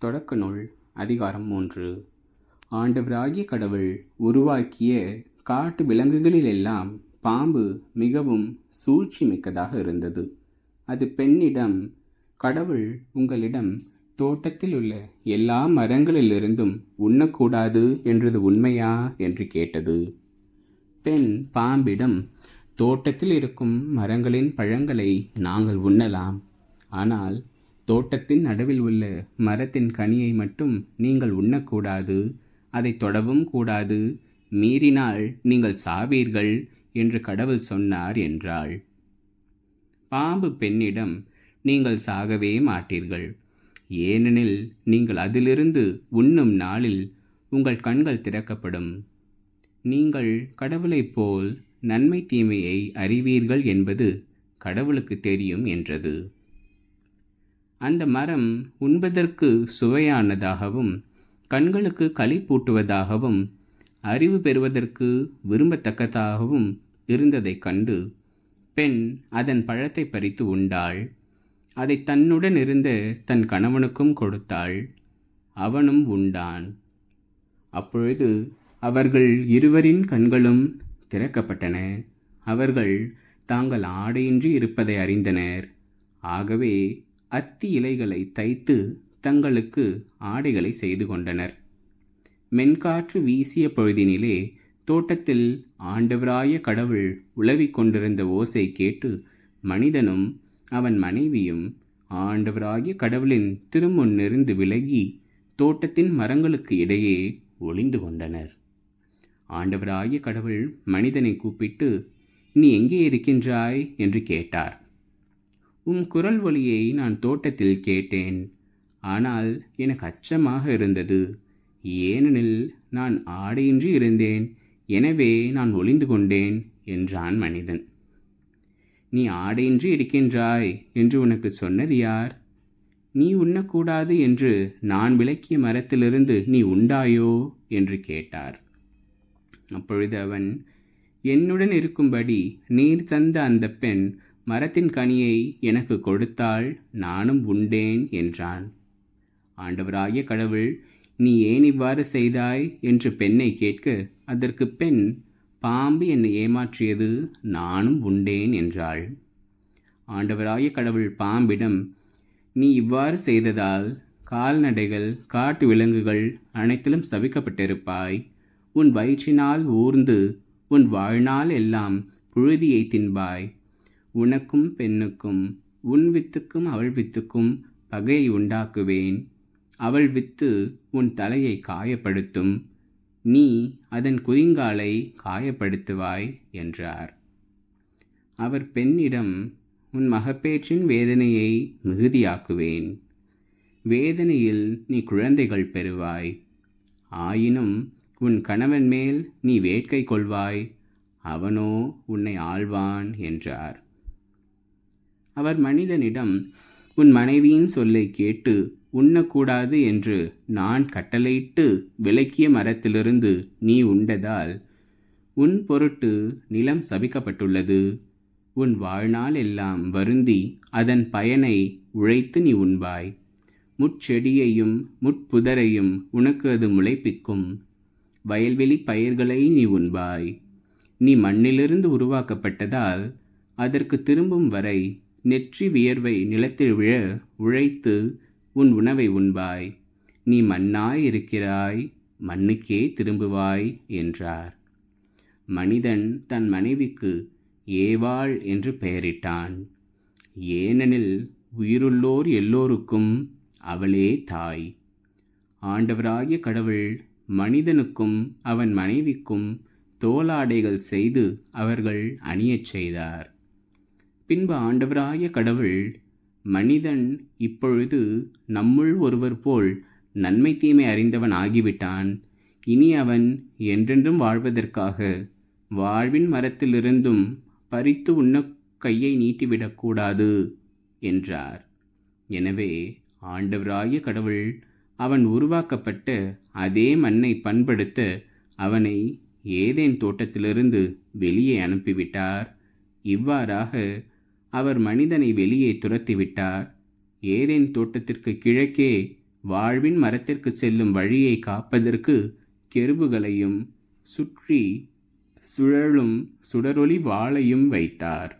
தொடக்க நூல் அதிகாரம் 3. ஆண்டவராகிய கடவுள் உருவாக்கிய காட்டு விலங்குகளிலெல்லாம் பாம்பு மிகவும் சூழ்ச்சி மிக்கதாக இருந்தது. அது பெண்ணிடம், கடவுள் உங்களிடம் தோட்டத்தில் உள்ள எல்லா மரங்களிலிருந்தும் உண்ணக்கூடாது என்றது உண்மையா என்று கேட்டது. பெண் பாம்பிடம், தோட்டத்தில் இருக்கும் மரங்களின் பழங்களை நாங்கள் உண்ணலாம், ஆனால் தோட்டத்தின் நடுவில் உள்ள மரத்தின் கனியை மட்டும் நீங்கள் உண்ணக்கூடாது, அதை தொடவும் கூடாது, மீறினால் நீங்கள் சாவீர்கள் என்று கடவுள் சொன்னார் என்றாள். பாம்பு பெண்ணிடம், நீங்கள் சாகவே மாட்டீர்கள், ஏனெனில் நீங்கள் அதிலிருந்து உண்ணும் நாளில் உங்கள் கண்கள் திறக்கப்படும், நீங்கள் கடவுளைப் போல் நன்மை தீமையை அறிவீர்கள் என்பது கடவுளுக்கு தெரியும் என்றது. அந்த மரம் உண்பதற்கு சுவையானதாகவும் கண்களுக்கு களிப்பூட்டுவதாகவும் அறிவு பெறுவதற்கு விரும்பத்தக்கதாகவும் இருந்ததைக் கண்டு பெண் அதன் பழத்தை பறித்து உண்டாள். அதை தன்னுடன் இருந்த தன் கணவனுக்கும் கொடுத்தாள். அவனும் உண்டான். அப்பொழுது அவர்கள் இருவரின் கண்களும் திறக்கப்பட்டன. அவர்கள் தாங்கள் ஆடையின்றி இருப்பதை அறிந்தனர். ஆகவே அத்தி இலைகளை தைத்து தங்களுக்கு ஆடைகளை செய்து கொண்டனர். மென்காற்று வீசிய பொழுதினிலே தோட்டத்தில் ஆண்டவராய கடவுள் உலவிக் கொண்டிருந்த ஓசை கேட்டு மனிதனும் அவன் மனைவியும் ஆண்டவராகிய கடவுளின் திருமுன்னிருந்து விலகி தோட்டத்தின் மரங்களுக்கு இடையே ஒளிந்து கொண்டனர். ஆண்டவராகிய கடவுள் மனிதனை கூப்பிட்டு, நீ எங்கே இருக்கின்றாய் என்று கேட்டார். உம் குரல் ஒலியை நான் தோட்டத்தில் கேட்டேன், ஆனால் எனக்கு அச்சமாக இருந்தது, ஏனெனில் நான் ஆடையின்றி இருந்தேன், எனவே நான் ஒளிந்து கொண்டேன் என்றான் மனிதன். நீ ஆடையின்றி இருக்கின்றாய் என்று உனக்கு சொன்னது யார்? நீ உண்ணக்கூடாது என்று நான் விலக்கிய மரத்திலிருந்து நீ உண்டாயோ என்று கேட்டார். அப்பொழுது அவன், என்னுடன் இருக்கும்படி நீர் தந்த அந்த பெண் மரத்தின் கனியை எனக்கு கொடுத்தால் நானும் உண்டேன் என்றான். ஆண்டவராகிய கடவுள், நீ ஏன் இவ்வாறு செய்தாய் என்று பெண்ணை கேட்க, அதற்கு பெண், பாம்பு என்னை ஏமாற்றியது, நானும் உண்டேன் என்றாள். ஆண்டவராகிய கடவுள் பாம்பிடம், நீ இவ்வாறு செய்ததால் கால்நடைகள் காட்டு விலங்குகள் அனைத்திலும் சபிக்கப்பட்டிருப்பாய். உன் வயிற்றினால் ஊர்ந்து உன் வாழ்நாள் எல்லாம் புழுதியை தின்பாய். உனக்கும் பெண்ணுக்கும் உன் வித்துக்கும் அவள் வித்துக்கும் பகையை உண்டாக்குவேன். அவள் வித்து உன் தலையை காயப்படுத்தும், நீ அதன் குதிங்காலை காயப்படுத்துவாய் என்றார். அவர் பெண்ணிடம், உன் மகப்பேற்றின் வேதனையை மிகுதியாக்குவேன். வேதனையில் நீ குழந்தைகள் பெறுவாய். ஆயினும் உன் கணவன் மேல் நீ வேட்கை கொள்வாய், அவனோ உன்னை ஆள்வான் என்றார். அவர் மனிதனிடம், உன் மனைவியின் சொல்லை கேட்டு உண்ணக்கூடாது என்று நான் கட்டளையிட்டு விலக்கிய மரத்திலிருந்து நீ உண்டதால் உன் பொருட்டு நிலம் சபிக்கப்பட்டுள்ளது. உன் வாழ்நாள் எல்லாம் வருந்தி அதன் பயனை உழைத்து நீ உண்பாய். முட்செடியையும் முட்புதரையும் உனக்கு அது முளைப்பிக்கும். வயல்வெளி பயிர்களை நீ உண்பாய். நீ மண்ணிலிருந்து உருவாக்கப்பட்டதால் அதற்கு திரும்பும் வரை நெற்றி வியர்வை நிலத்தில் விழ உழைத்து உன் உணவை உண்பாய். நீ மண்ணாய் இருக்கிறாய், மண்ணுக்கே திரும்புவாய் என்றார். மனிதன் தன் மனைவிக்கு ஏவாள் என்று பெயரிட்டான், ஏனெனில் உயிருள்ளோர் எல்லோருக்கும் அவளே தாய். ஆண்டவராகிய கடவுள் மனிதனுக்கும் அவன் மனைவிக்கும் தோலாடைகள் செய்து அவர்கள் அணியச் செய்தார். பின்பு ஆண்டவராகிய கடவுள், மனிதன் இப்பொழுது நம்முள் ஒருவர் போல் நன்மை தீமை அறிந்தவன் ஆகிவிட்டான். இனி அவன் என்றென்றும் வாழ்வதற்காக வாழ்வின் மரத்திலிருந்தும் பறித்து உண்ண கையை நீட்டிவிடக்கூடாது என்றார். எனவே ஆண்டவராகிய கடவுள் அவன் உருவாக்கப்பட்ட அதே மண்ணை பண்படுத்த அவனை ஏதேன் தோட்டத்திலிருந்து வெளியே அனுப்பிவிட்டார். இவ்வாறாக அவர் மனிதனை வெளியே துரத்திவிட்டார். ஏதேன் தோட்டத்திற்கு கிழக்கே வாழ்வின் மரத்திற்கு செல்லும் வழியை காப்பதற்கு கெருபுகளையும் சுற்றி சுழலும் சுடரொளி வாளையும் வைத்தார்.